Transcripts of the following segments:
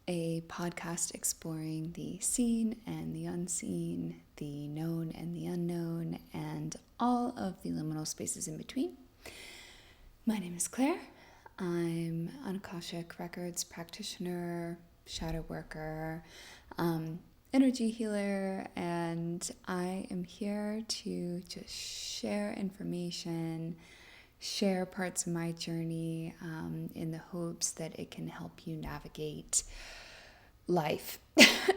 a podcast exploring the seen and the unseen, the known and the unknown, and all of the liminal spaces in between. My name is Claire. I'm an Akashic Records practitioner, shadow worker, energy healer, and I am here to just share information, share parts of my journey in the hopes that it can help you navigate life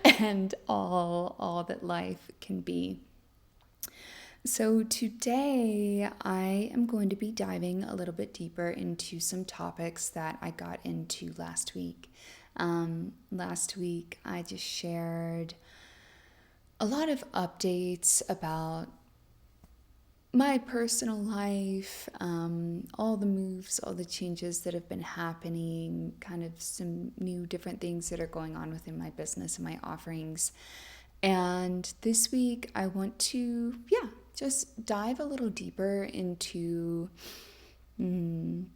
and all that life can be. So today I am going to be diving a little bit deeper into some topics that I got into last week. Last week I just shared a lot of updates about my personal life, all the moves, all the changes that have been happening, kind of some new different things that are going on within my business and my offerings. And this week I want to, just dive a little deeper into some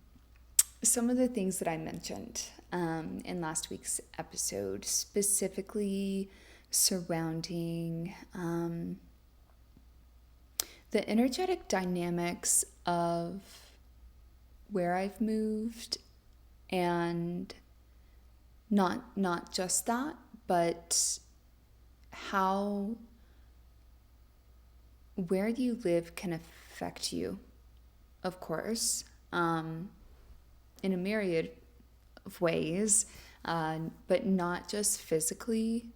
of the things that I mentioned in last week's episode, specifically surrounding the energetic dynamics of where I've moved, and not just that, but how where you live can affect you, of course, in a myriad of ways, but not just physically,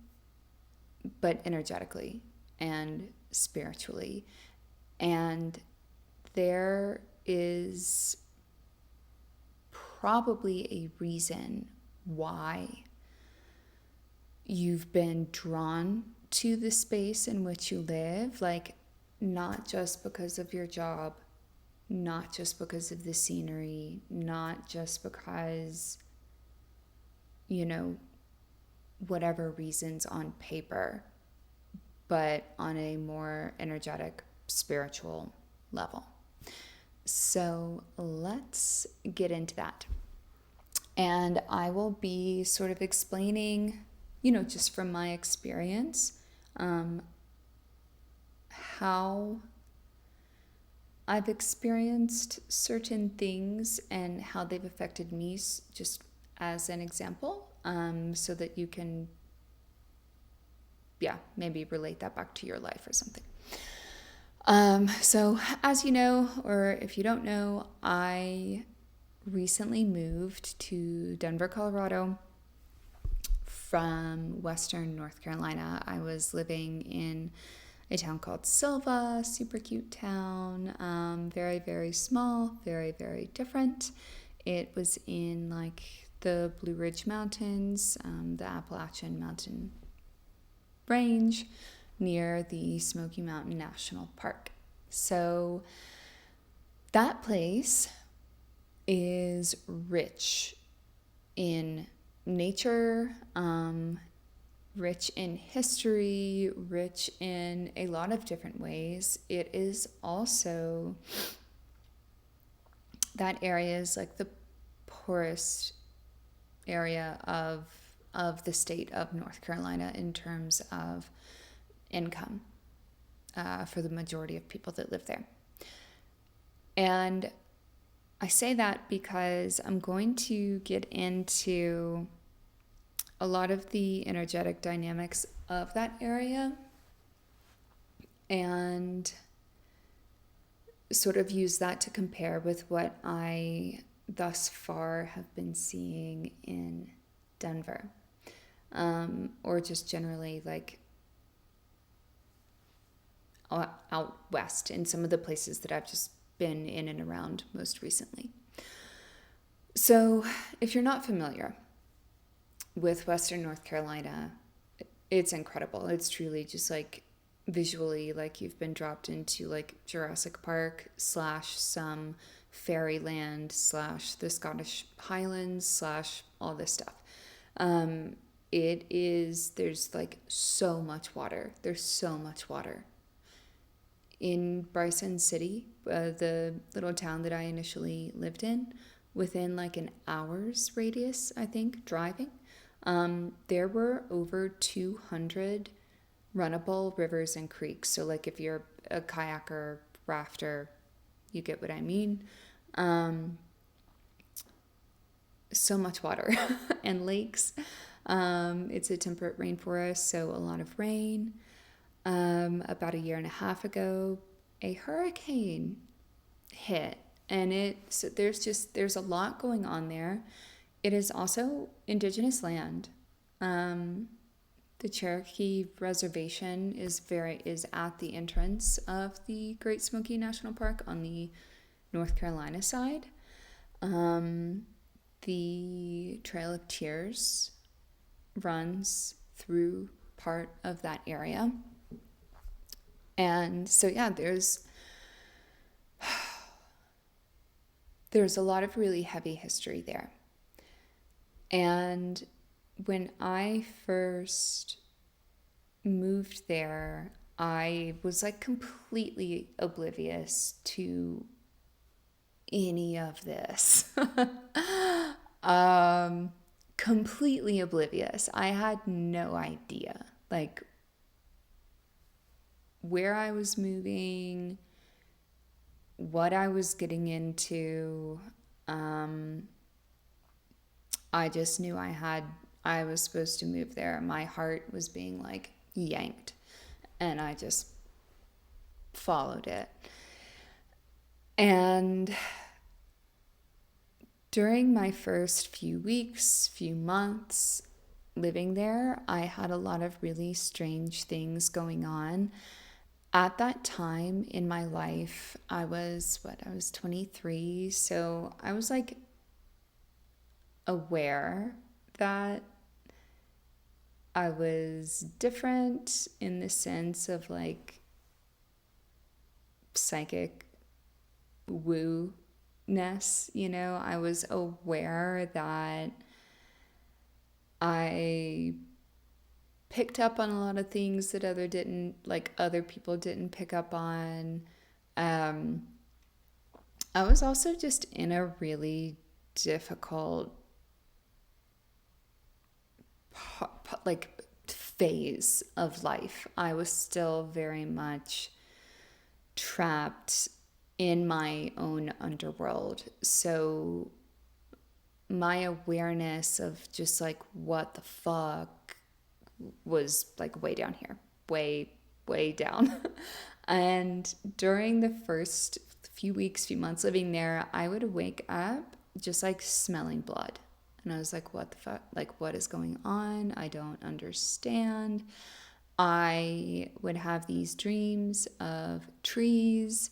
but energetically and spiritually. And there is probably a reason why you've been drawn to the space in which you live, like not just because of your job, not just because of the scenery, not just because, whatever reasons on paper, but on a more energetic, spiritual level. So let's get into that. And I will be sort of explaining, just from my experience, how I've experienced certain things and how they've affected me, just as an example, so that you can, maybe relate that back to your life or something. So as you know, or if you don't know, I recently moved to Denver, Colorado from Western North Carolina. I was living in a town called Silva, super cute town, very, very small, very, very different. It was in like the Blue Ridge Mountains, the Appalachian Mountain Range, near the Smoky Mountain National Park. So that place is rich in nature, rich in history, rich in a lot of different ways. It is also, that area is like the poorest area of the state of North Carolina in terms of income for the majority of people that live there. And I say that because I'm going to get into a lot of the energetic dynamics of that area and sort of use that to compare with what I thus far have been seeing in Denver, or just generally like out west in some of the places that I've just been in and around most recently. So if you're not familiar with Western North Carolina, it's incredible. It's truly just like visually like you've been dropped into like Jurassic Park / some fairyland / the Scottish Highlands / all this stuff. There's like so much water. There's so much water. In Bryson City, the little town that I initially lived in, within like an hour's radius, I think, driving There were over 200 runnable rivers and creeks. So, like, if you're a kayaker, rafter, you get what I mean. So much water and lakes. It's a temperate rainforest, so a lot of rain. About a year and a half ago, a hurricane hit, and there's a lot going on there. It is also indigenous land. The Cherokee Reservation is at the entrance of the Great Smoky National Park on the North Carolina side. The Trail of Tears runs through part of that area. And so, yeah, there's a lot of really heavy history there. And when I first moved there, I was like completely oblivious to any of this. Completely oblivious. I had no idea, like, where I was moving, what I was getting into. I just knew I was supposed to move there. My heart was being like yanked, and I just followed it. And during my first few weeks, few months living there, I had a lot of really strange things going on. At that time in my life, I was 23, so I was like aware that I was different in the sense of like psychic woo-ness, I was aware that I picked up on a lot of things that other people didn't pick up on. I was also just in a really difficult phase of life. I was still very much trapped in my own underworld. So my awareness of just like what the fuck was like way down here, way down. And during the first few months living there, I would wake up just like smelling blood. And I was like, what the fuck? Like, what is going on? I don't understand. I would have these dreams of trees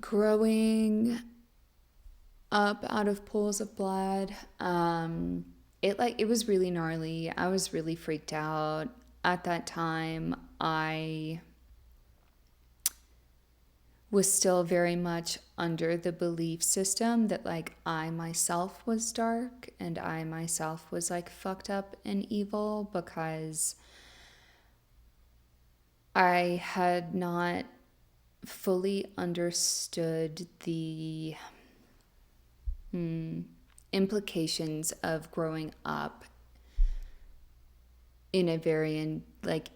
growing up out of pools of blood. It was really gnarly. I was really freaked out. At that time, I was still very much under the belief system that like I myself was dark and I myself was like fucked up and evil, because I had not fully understood the implications of growing up in a very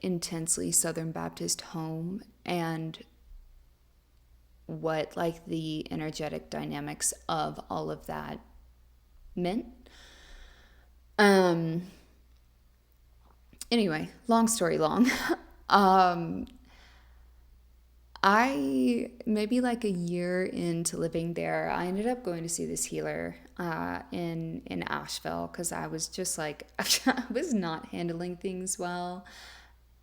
intensely Southern Baptist home, and what like the energetic dynamics of all of that meant. Anyway, long story long. I maybe like a year into living there, I ended up going to see this healer in Asheville, because I was just like I was not handling things well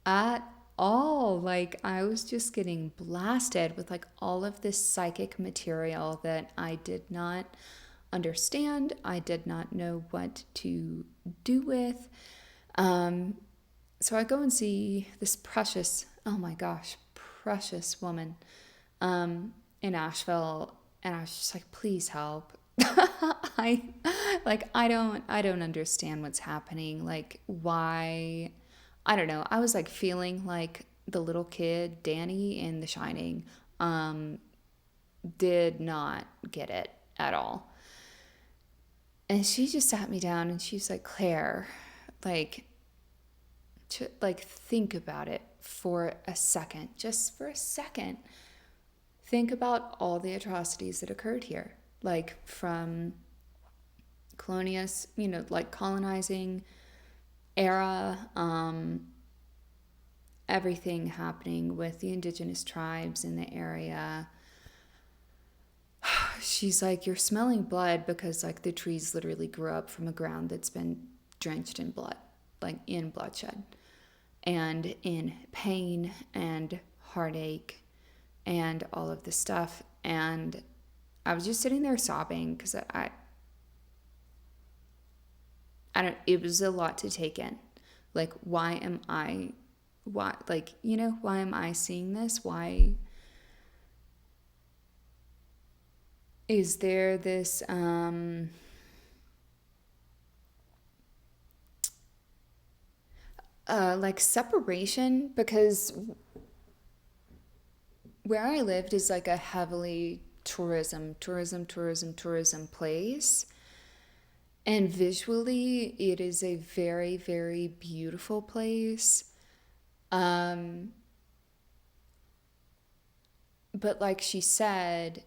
at all. Like I was just getting blasted with like all of this psychic material that I did not understand. I did not know what to do with. So I go and see this precious, oh my gosh, precious woman in Asheville, and I was just like, please help. I don't understand what's happening. Like, why? I don't know. I was like feeling like the little kid Danny in The Shining. Did not get it at all. And she just sat me down and she's like, Claire, like, think about it for a second, just for a second. Think about all the atrocities that occurred here, like from colonius, like colonizing era, everything happening with the indigenous tribes in the area. She's like, you're smelling blood because like the trees literally grew up from a ground that's been drenched in blood, like in bloodshed and in pain and heartache and all of this stuff. And I was just sitting there sobbing because I don't, it was a lot to take in. Like, why am I seeing this? Why is there this, like separation? Because where I lived is like a heavily tourism place. And visually, it is a very, very beautiful place. But like she said,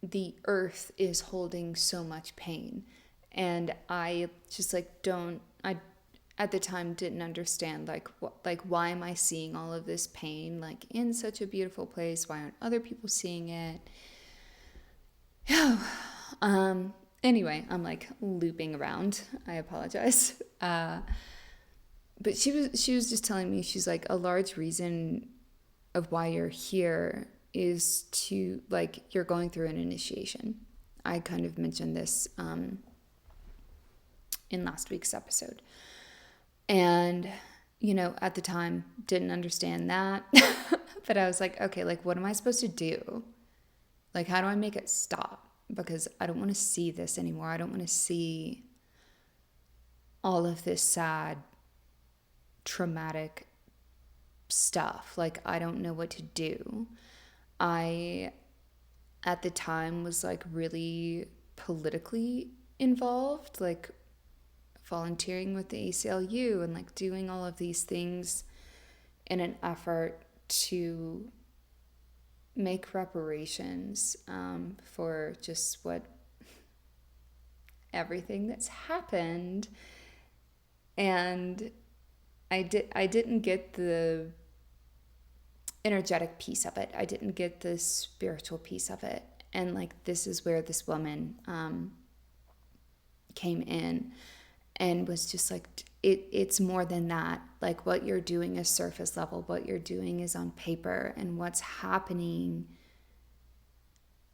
the earth is holding so much pain. And I just like I at the time didn't understand like why am I seeing all of this pain like in such a beautiful place? Why aren't other people seeing it? Anyway, I'm like looping around. I apologize. But she was just telling me, she's like, a large reason of why you're here is to like you're going through an initiation. I kind of mentioned this in last week's episode. And, at the time didn't understand that. But I was like, okay, like what am I supposed to do? Like, how do I make it stop? Because I don't want to see this anymore. I don't want to see all of this sad, traumatic stuff. Like, I don't know what to do. I, at the time, was like really politically involved, like volunteering with the ACLU and like doing all of these things in an effort to make reparations for just everything that's happened. And I didn't get the energetic piece of it. I didn't get the spiritual piece of it. And like this is where this woman came in and was just like, it's more than that. Like what you're doing is surface level. What you're doing is on paper, and what's happening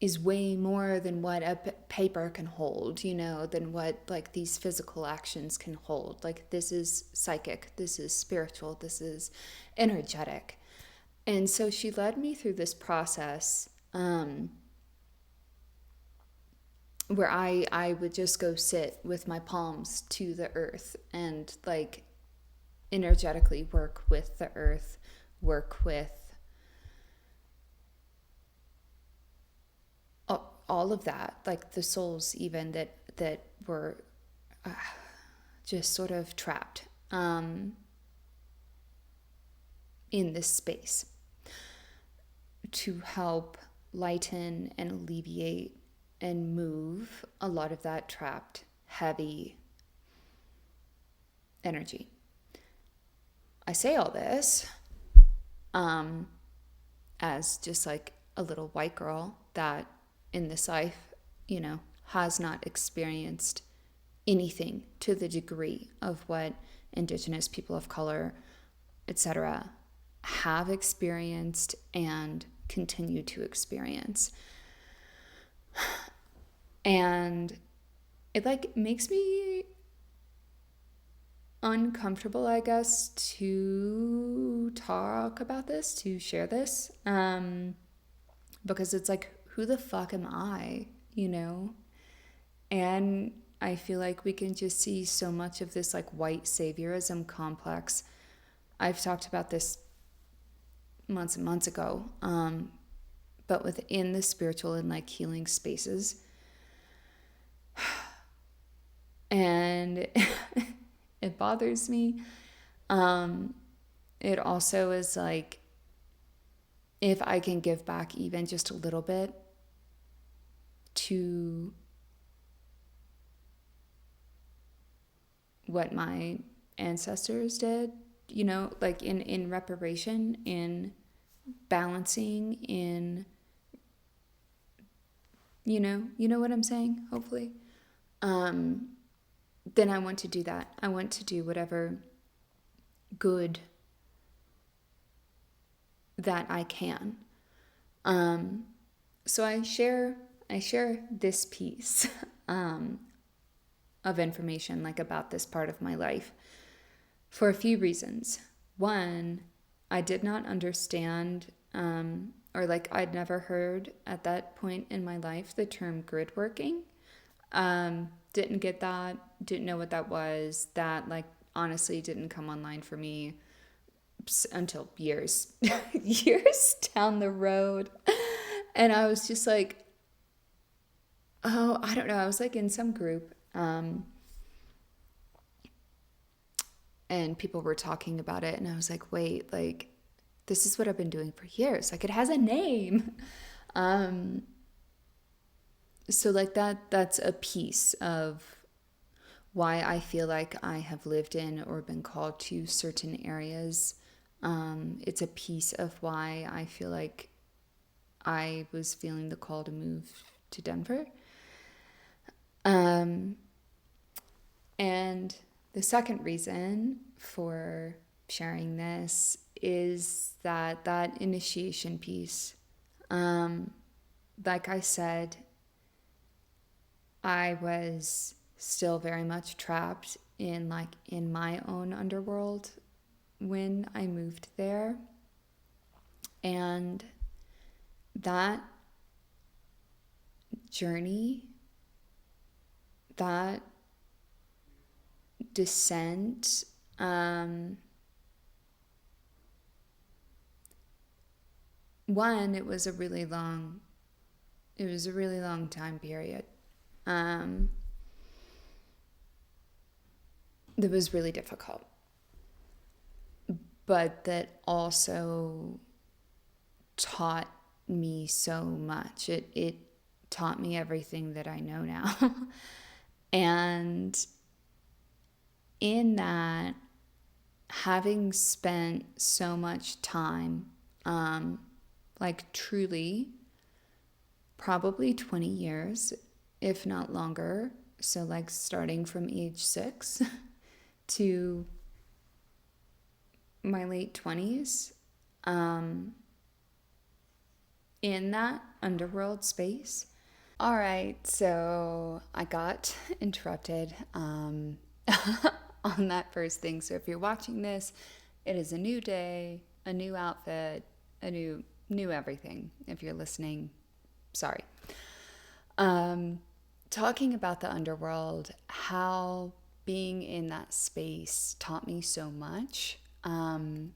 is way more than what a paper can hold, than what like these physical actions can hold. Like this is psychic, this is spiritual, this is energetic. And so she led me through this process where I would just go sit with my palms to the earth and like energetically work with the earth, work with all of that, like the souls even that were just sort of trapped in this space, to help lighten and alleviate and move a lot of that trapped, heavy energy. I say all this as just like a little white girl that in this life, has not experienced anything to the degree of what Indigenous people of color, etc., have experienced and continue to experience. And it like makes me uncomfortable, I guess, to talk about this, to share this, because it's like, who the fuck am I, And I feel like we can just see so much of this like white saviorism complex. I've talked about this months and months ago, but within the spiritual and like healing spaces, and it bothers me. It also is like, if I can give back even just a little bit to what my ancestors did, like in reparation, in balancing, in, you know what I'm saying, hopefully. Then I want to do that. I want to do whatever good that I can. So I share this piece of information, like, about this part of my life, for a few reasons. One, I did not understand, or like I'd never heard at that point in my life the term grid working. Didn't get that, didn't know what that was. That, like, honestly didn't come online for me until years down the road. And I was just like, oh, I don't know. I was like in some group, and people were talking about it, and I was like, wait, like, this is what I've been doing for years. Like, it has a name. So like that's a piece of why I feel like I have lived in or been called to certain areas. It's a piece of why I feel like I was feeling the call to move to Denver. And the second reason for sharing this is that initiation piece. Like I said, I was still very much trapped in my own underworld when I moved there. And that journey, that descent, one, it was a really long time period. That was really difficult, but that also taught me so much. It taught me everything that I know now. And in that, having spent so much time, like truly, probably 20 years, if not longer. So like starting from age 6 to my late 20s, in that underworld space. All right, so I got interrupted on that first thing. So if you're watching this, it is a new day, a new outfit, a new everything. If you're listening, sorry. Talking about the underworld, how being in that space taught me so much. Being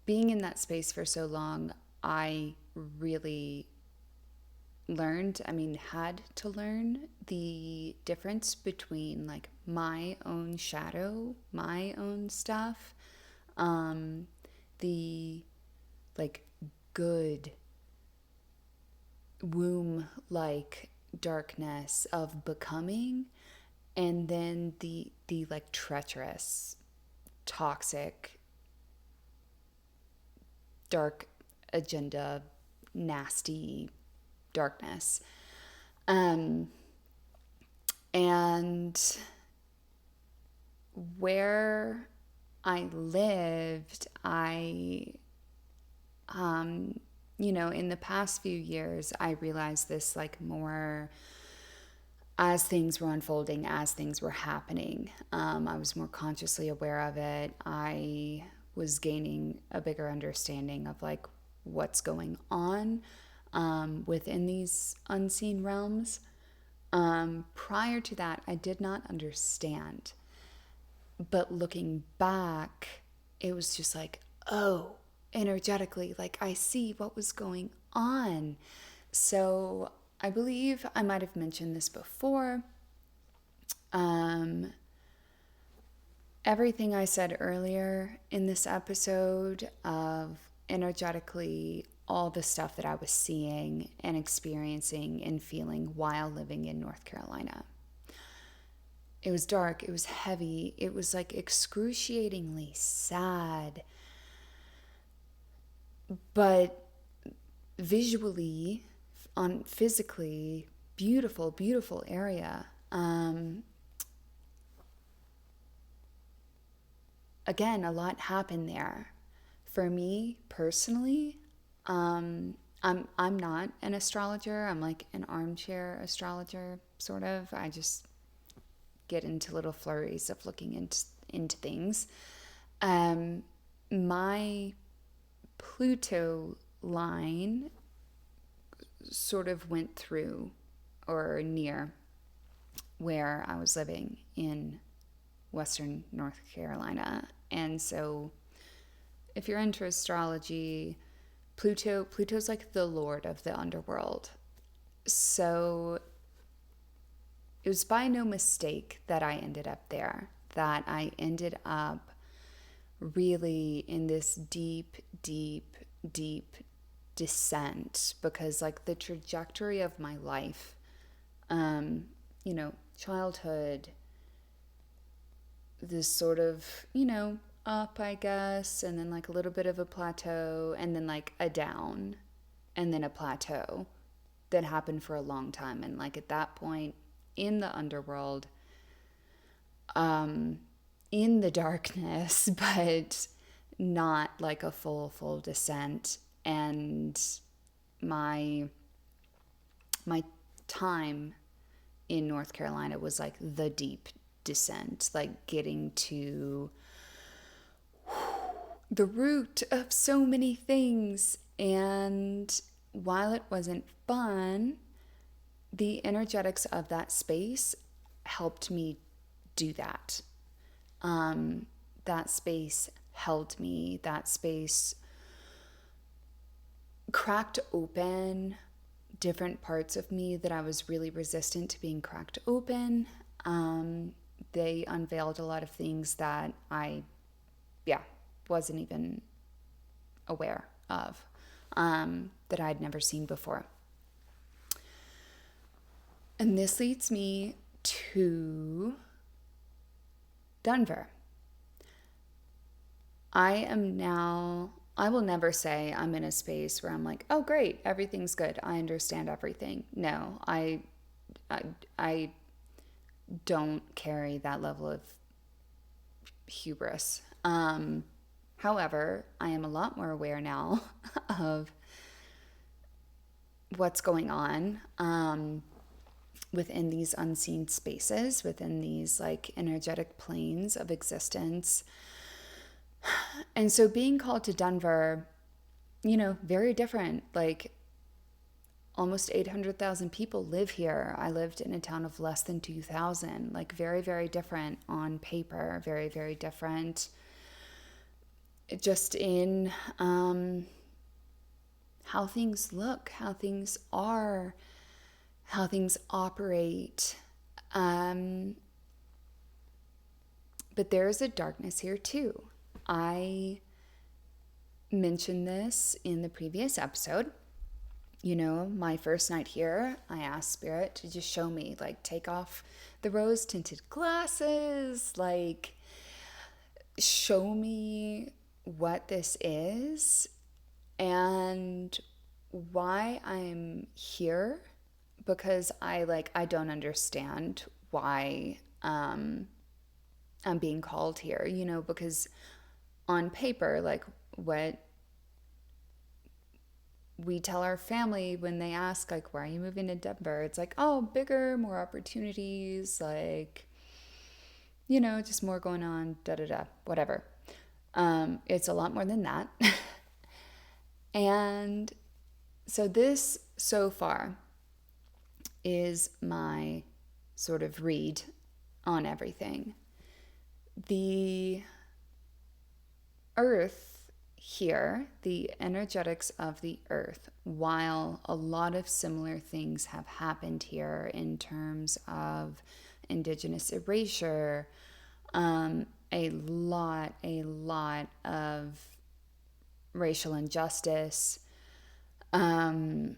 in that space for so long, I really had to learn the difference between like my own shadow, my own stuff, the like good womb-like darkness of becoming, and then the like treacherous, toxic, dark agenda, nasty darkness. And where I lived, in the past few years, I realized this like more as things were unfolding, as things were happening. I was more consciously aware of it. I was gaining a bigger understanding of like what's going on within these unseen realms. Prior to that, I did not understand. But looking back, it was just like, oh, energetically, like I see what was going on. So I believe I might have mentioned this before. Everything I said earlier in this episode of energetically all the stuff that I was seeing and experiencing and feeling while living in North Carolina. It was dark, it was heavy, it was like excruciatingly sad, but visually, physically, beautiful, beautiful area. Again, a lot happened there. For me personally, I'm not an astrologer. I'm like an armchair astrologer, sort of. I just get into little flurries of looking into things. My Pluto line sort of went through or near where I was living in Western North Carolina. And so if you're into astrology, Pluto's like the lord of the underworld. So it was by no mistake that I ended up there, that I ended up really in this deep, deep, deep descent, because like the trajectory of my life, childhood, this sort of, up, I guess, and then like a little bit of a plateau, and then like a down, and then a plateau that happened for a long time. And like at that point in the underworld, in the darkness, but not like a full descent. And my time in North Carolina was like the deep descent, like getting to the root of so many things. And while it wasn't fun, the energetics of that space helped me do that. That space held me. That space cracked open different parts of me that I was really resistant to being cracked open. They unveiled a lot of things that I wasn't even aware of, that I'd never seen before. And this leads me to Denver. I will never say I'm in a space where I'm like, oh great, everything's good, I understand everything. No, I don't carry that level of hubris. However, I am a lot more aware now of what's going on within these unseen spaces, within these like energetic planes of existence. And so being called to Denver, very different. Like almost 800,000 people live here. I lived in a town of less than 2,000. Like very, very different on paper. Very, very different just in how things look, how things are, how things operate. But there is a darkness here too. I mentioned this in the previous episode. My first night here, I asked Spirit to just show me, like, take off the rose tinted glasses, like, show me what this is and why I'm here, because I don't understand why I'm being called here, because on paper, like what we tell our family when they ask, like, why are you moving to Denver? It's like, oh, bigger, more opportunities, like, just more going on, whatever. It's a lot more than that. And so this, so far, is my sort of read on everything. The earth here, the energetics of the earth, while a lot of similar things have happened here in terms of indigenous erasure, a lot of racial injustice, a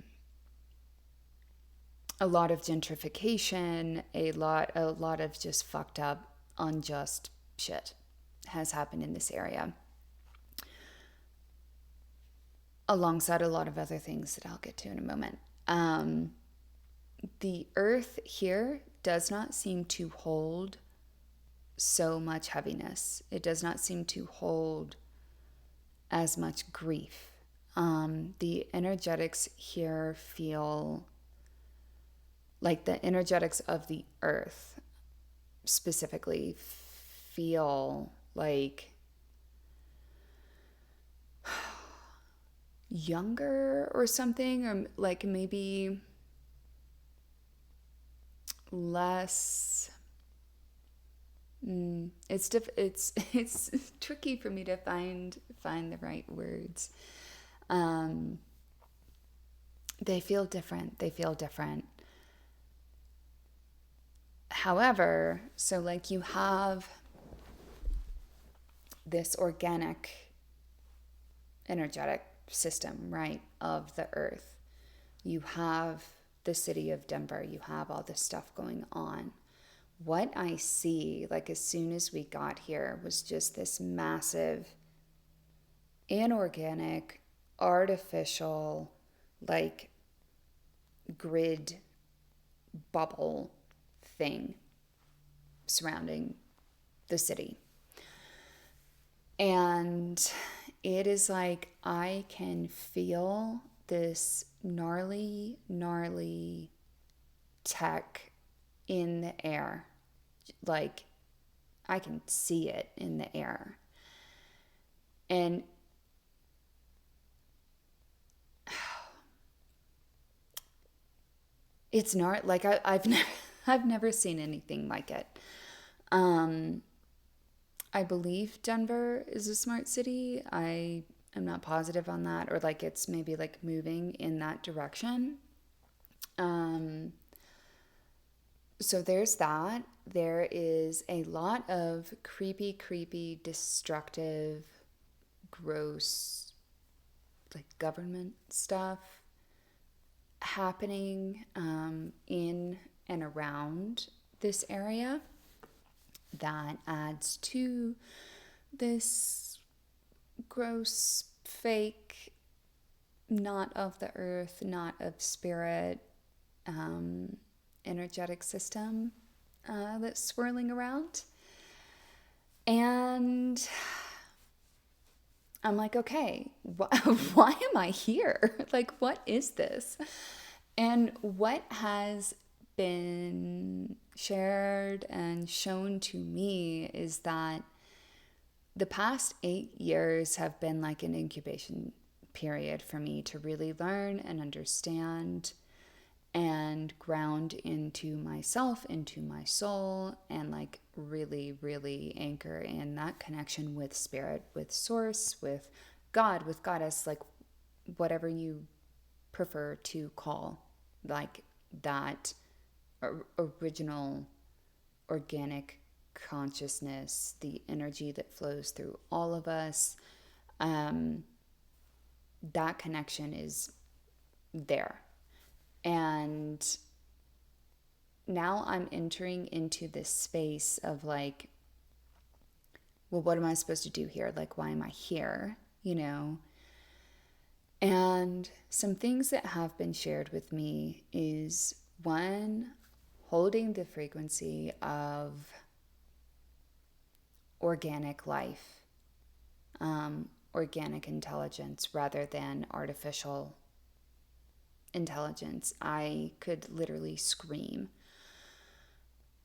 lot of gentrification, a lot of just fucked up, unjust shit has happened in this area, alongside a lot of other things that I'll get to in a moment. The earth here does not seem to hold so much heaviness. It does not seem to hold as much grief. The energetics here feel like the energetics of the earth specifically feel like younger or something, or like maybe less. It's tricky for me to find the right words. They feel different. However, so like you have this organic, energetic system, right, of the earth. You have the city of Denver. You have all this stuff going on. What I see, like as soon as we got here, was just this massive, inorganic, artificial, like grid bubble thing surrounding the city. And it is like I can feel this gnarly tech in the air. Like I can see it in the air. And it's not like I've never seen anything like it. I believe Denver is a smart city. I am not positive on that, or like it's maybe like moving in that direction. So there's that. There is a lot of creepy, destructive, gross, like government stuff happening in and around this area that adds to this gross, fake, not of the earth, not of spirit, energetic system that's swirling around. And I'm like, okay, why am I here? Like, what is this? And what has been shared and shown to me is that the past 8 years have been like an incubation period for me to really learn and understand and ground into myself, into my soul, and like really anchor in that connection with spirit, with source, with God, with goddess, like whatever you prefer to call like that original organic consciousness, the energy that flows through all of us. That connection is there. And now I'm entering into this space of like, well, what am I supposed to do here? Like, why am I here? You know? And some things that have been shared with me is one, holding the frequency of organic life, organic intelligence rather than artificial intelligence. I could literally scream.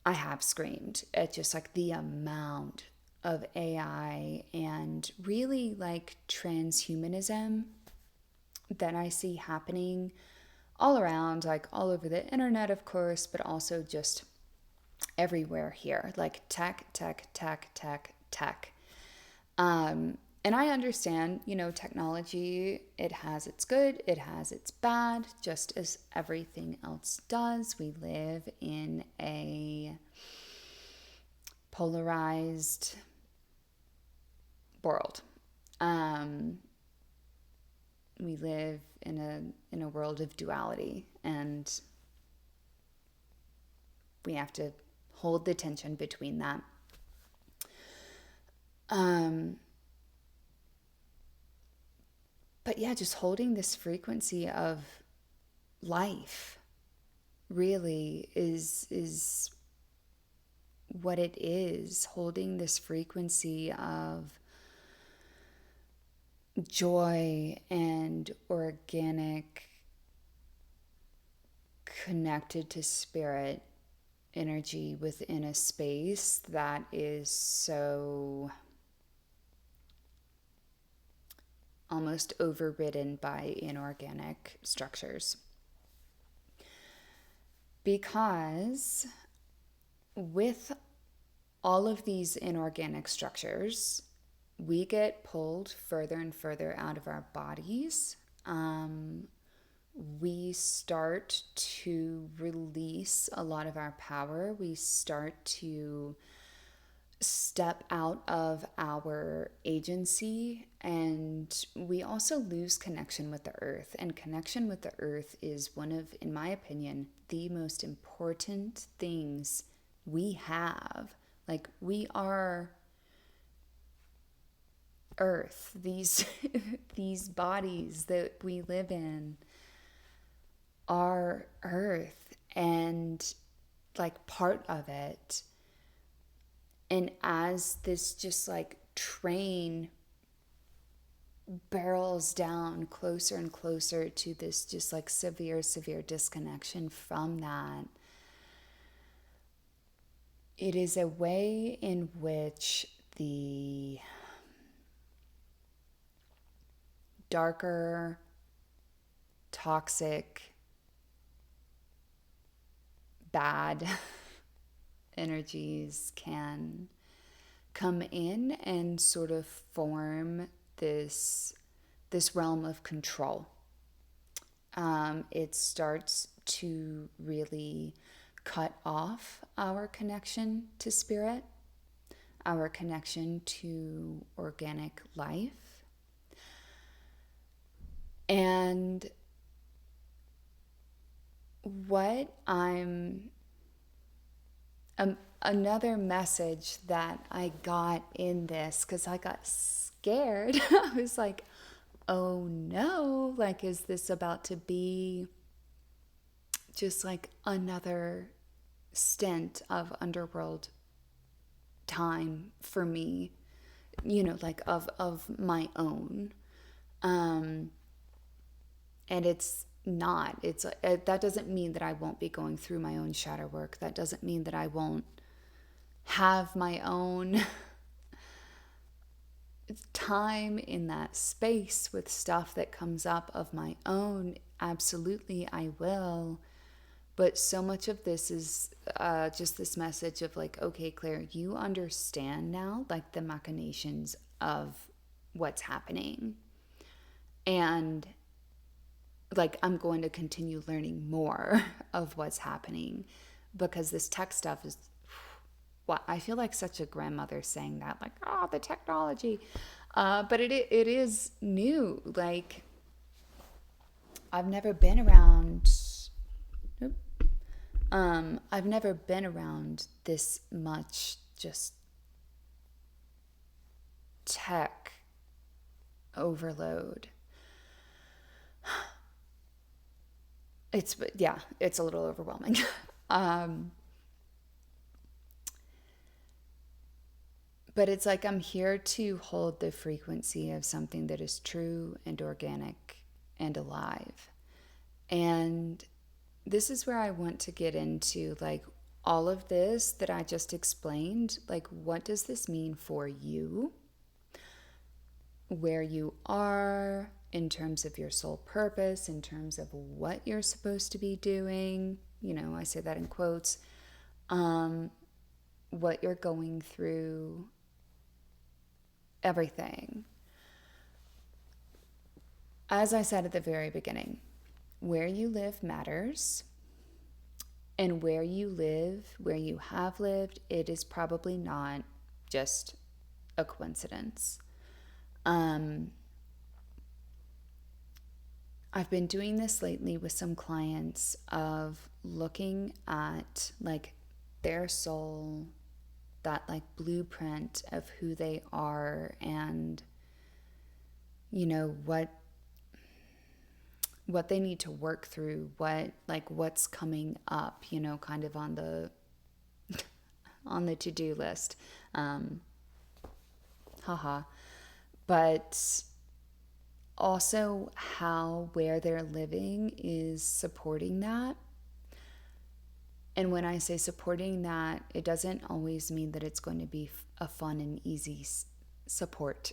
I have screamed at just like the amount of AI and really like transhumanism that I see happening all around, like all over the internet, of course, but also just everywhere here, like tech. And I understand, technology, it has its good, it has its bad, just as everything else does. We live in a polarized world. We live in a world of duality, and we have to hold the tension between that. But yeah, just holding this frequency of life really is what it is. Holding this frequency of joy and organic, connected to spirit energy within a space that is so almost overridden by inorganic structures. Because with all of these inorganic structures, we get pulled further and further out of our bodies. We start to release a lot of our power. We start to step out of our agency, and we also lose connection with the earth. And connection with the earth is one of, in my opinion, the most important things we have. Like, we are earth. These these bodies that we live in are earth, and like part of it. And as this just like train barrels down closer and closer to this just like severe disconnection from that, it is a way in which the darker, toxic, bad energies can come in and sort of form this realm of control. It starts to really cut off our connection to spirit, our connection to organic life. And what another message that I got in this, because I got scared. I was like, oh no, like, is this about to be just like another stint of underworld time for me, like of my own. And it's not. That doesn't mean that I won't be going through my own shadow work. That doesn't mean that I won't have my own time in that space with stuff that comes up of my own. Absolutely, I will. But so much of this is just this message of like, okay, Claire, you understand now, like, the machinations of what's happening. And like, I'm going to continue learning more of what's happening, because this tech stuff is, well, I feel like such a grandmother saying that, like, oh, the technology. But it is new. Like, I've never been around. I've never been around this much just tech overload. It's a little overwhelming. But it's like I'm here to hold the frequency of something that is true and organic and alive. And this is where I want to get into, like, all of this that I just explained. Like, what does this mean for you? Where you are in terms of your soul purpose, in terms of what you're supposed to be doing. I say that in quotes. What you're going through, everything. as I said at the very beginning, where you live matters. And where you live, where you have lived, it is probably not just a coincidence. I've been doing this lately with some clients of looking at like their soul, that like blueprint of who they are, and you know what they need to work through, what's coming up, you know, kind of on the on the to-do list. Haha. But also how where they're living is supporting that. And when I say supporting that, it doesn't always mean that it's going to be a fun and easy support.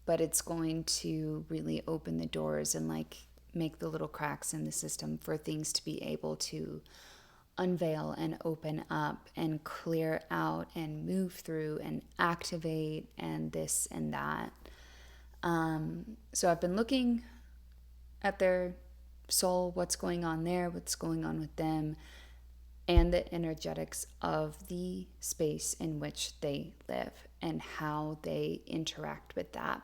But it's going to really open the doors and like make the little cracks in the system for things to be able to unveil and open up and clear out and move through and activate and this and that. So I've been looking at their soul, what's going on there, what's going on with them, and the energetics of the space in which they live and how they interact with that.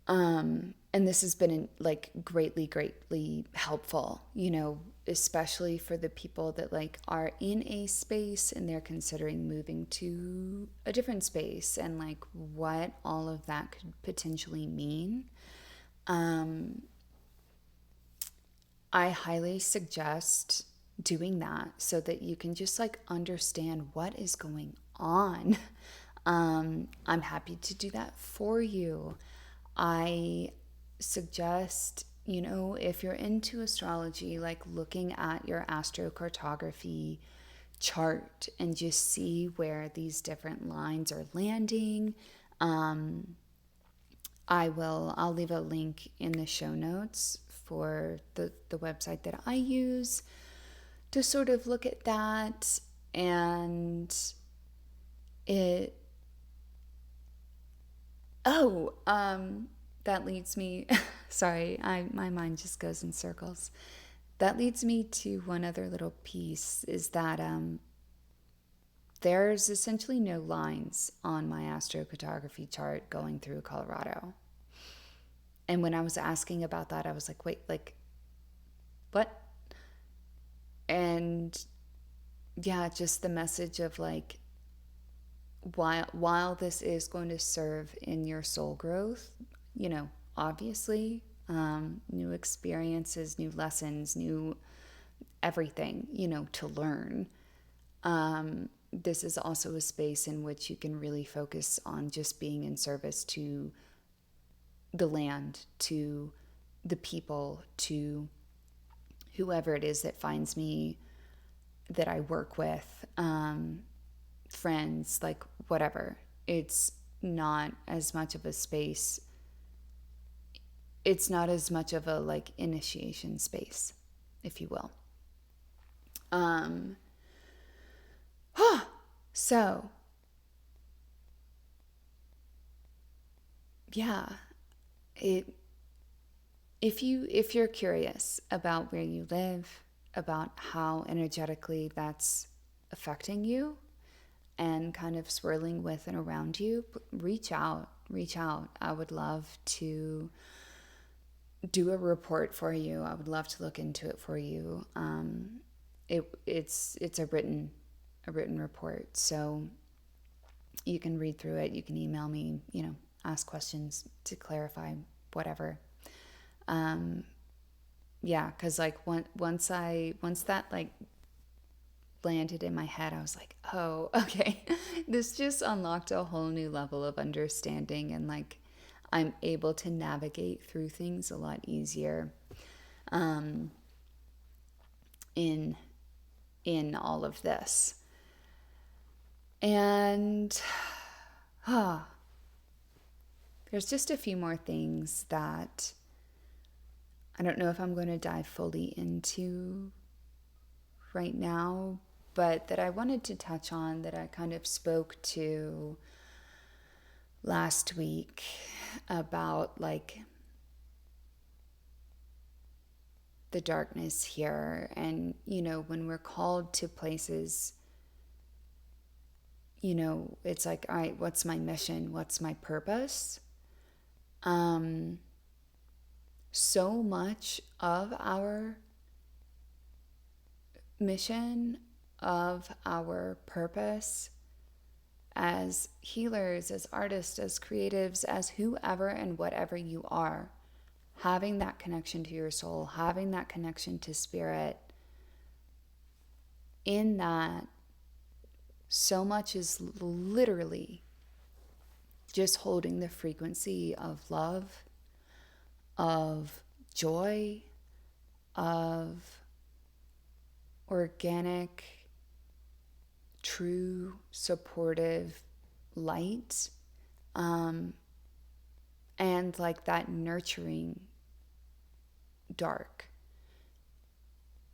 And this has been like greatly helpful, you know, especially for the people that like are in a space and they're considering moving to a different space and like what all of that could potentially mean. I highly suggest doing that so that you can just like understand what is going on. I'm happy to do that for you. I suggest, you know, if you're into astrology, like looking at your astrocartography chart and just see where these different lines are landing. I'll leave a link in the show notes for the website that I use to sort of look at that. And that leads me, sorry, my mind just goes in circles. That leads me to one other little piece, is that there's essentially no lines on my astrocartography chart going through Colorado. And when I was asking about that, I was like, wait, like, what? And yeah, just the message of like, while this is going to serve in your soul growth, you know, obviously, new experiences, new lessons, new everything, you know, to learn. This is also a space in which you can really focus on just being in service to the land, to the people, to whoever it is that finds me, that I work with, friends, like whatever. It's not as much of a space. It's not as much of a like initiation space, if you will. So yeah, if you're curious about where you live, about how energetically that's affecting you and kind of swirling with and around you, reach out. I would love to do a report for you. I would love to look into it for you. It's a written report, so you can read through it. You can email me, you know, ask questions to clarify whatever. Yeah, because like once that like landed in my head, I was like, oh, okay. This just unlocked a whole new level of understanding, and like I'm able to navigate through things a lot easier in all of this. And there's just a few more things that I don't know if I'm going to dive fully into right now, but that I wanted to touch on, that I kind of spoke to last week. about like the darkness here. And, when we're called to places, it's like, all right, what's my mission? What's my purpose? So much of our mission, of our purpose as healers, as artists, as creatives, as whoever and whatever you are, having that connection to your soul, having that connection to spirit, in that, so much is literally just holding the frequency of love, of joy, of organic, true, supportive light, and like that nurturing dark,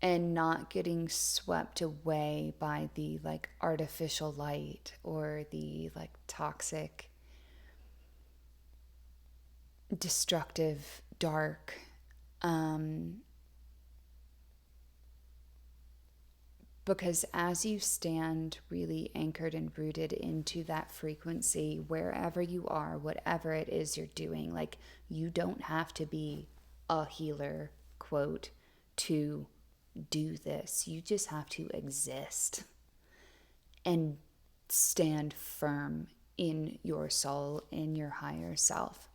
and not getting swept away by the like artificial light or the like toxic, destructive dark. Because as you stand really anchored and rooted into that frequency, wherever you are, whatever it is you're doing, like you don't have to be a healer, quote, to do this. You just have to exist and stand firm in your soul, in your higher self.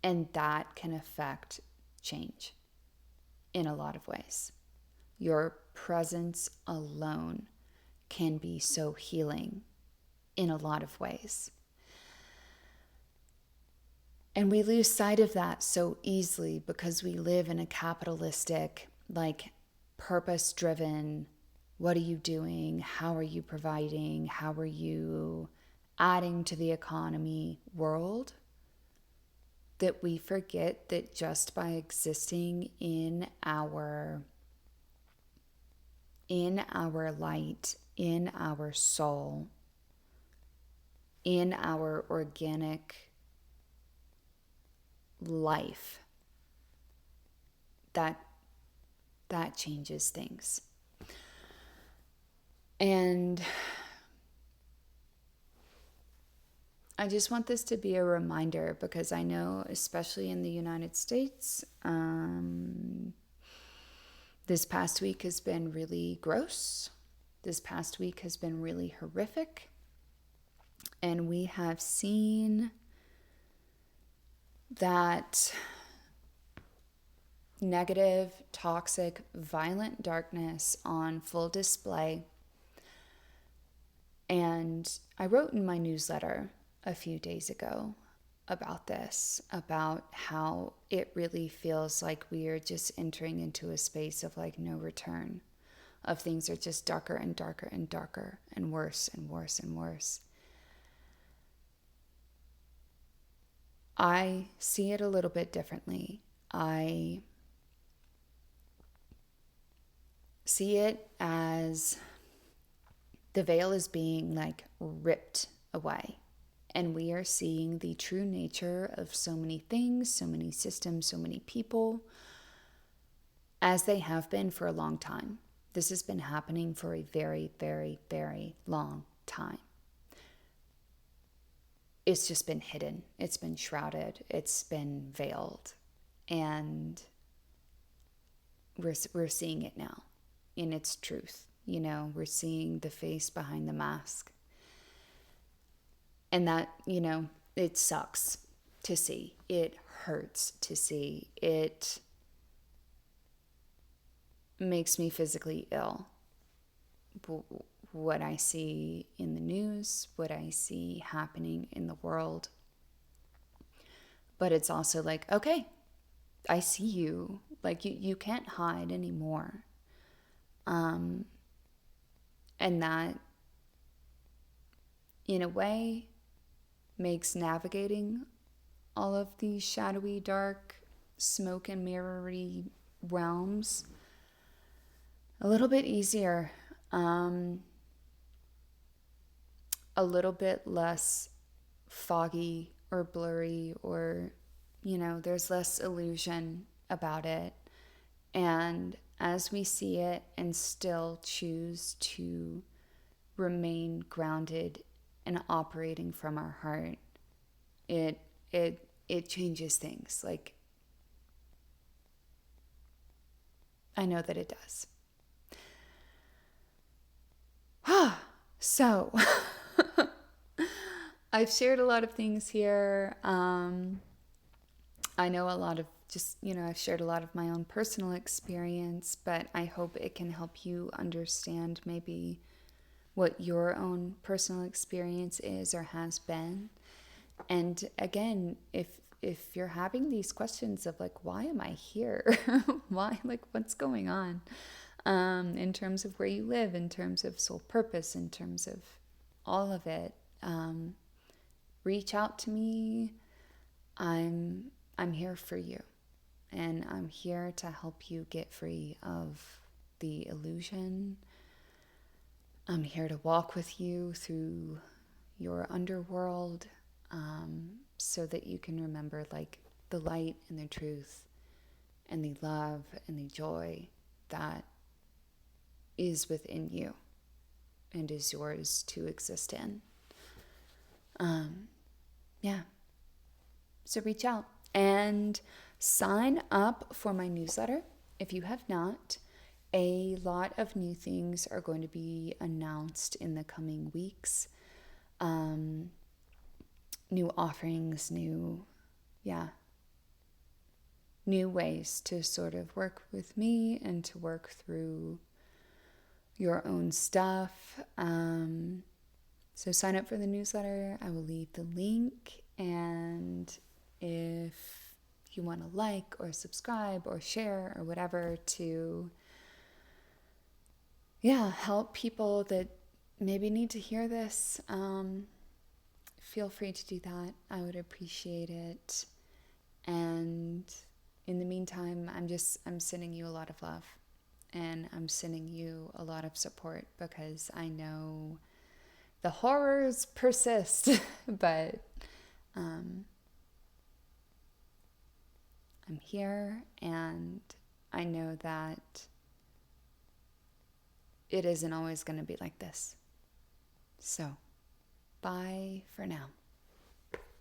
And that can affect change in a lot of ways. Your presence alone can be so healing in a lot of ways. And we lose sight of that so easily because we live in a capitalistic, like purpose-driven, what are you doing? How are you providing? How are you adding to the economy world? That we forget that just by existing in our light, in our soul, in our organic life, that changes things. And I just want this to be a reminder, because I know, especially in the United States, this past week has been really gross. This past week has been really horrific. And we have seen that negative, toxic, violent darkness on full display. And I wrote in my newsletter a few days ago about this, about how it really feels like we are just entering into a space of like no return, of things are just darker and darker and darker and worse and worse and worse. I see it a little bit differently. I see it as the veil is being like ripped away. And we are seeing the true nature of so many things, so many systems, so many people, as they have been for a long time. This has been happening for a very, very, very long time. It's just been hidden. It's been shrouded. It's been veiled. And we're seeing it now in its truth. We're seeing the face behind the mask. And that, it sucks to see. It hurts to see. It makes me physically ill. What I see in the news, what I see happening in the world. But it's also like, okay, I see you. Like you can't hide anymore. And that, in a way, makes navigating all of these shadowy, dark, smoke and mirrory realms a little bit easier, a little bit less foggy or blurry, or, there's less illusion about it. And as we see it and still choose to remain grounded and operating from our heart, it changes things. Like, I know that it does. So I've shared a lot of things here. I know a lot of I've shared a lot of my own personal experience, but I hope it can help you understand maybe what your own personal experience is or has been. And again, if you're having these questions of like, why am I here? Why, like, what's going on? In terms of where you live, in terms of soul purpose, in terms of all of it, reach out to me. I'm here for you, and I'm here to help you get free of the illusion. I'm here to walk with you through your underworld, so that you can remember like the light and the truth and the love and the joy that is within you and is yours to exist in. Yeah. So reach out and sign up for my newsletter if you have not. A lot of new things are going to be announced in the coming weeks. New offerings, new ways to sort of work with me and to work through your own stuff. So sign up for the newsletter. I will leave the link, and if you want to like or subscribe or share or whatever to help people that maybe need to hear this, feel free to do that. I would appreciate it. And in the meantime, I'm sending you a lot of love, and I'm sending you a lot of support, because I know the horrors persist, but I'm here, and I know that it isn't always going to be like this. So, bye for now.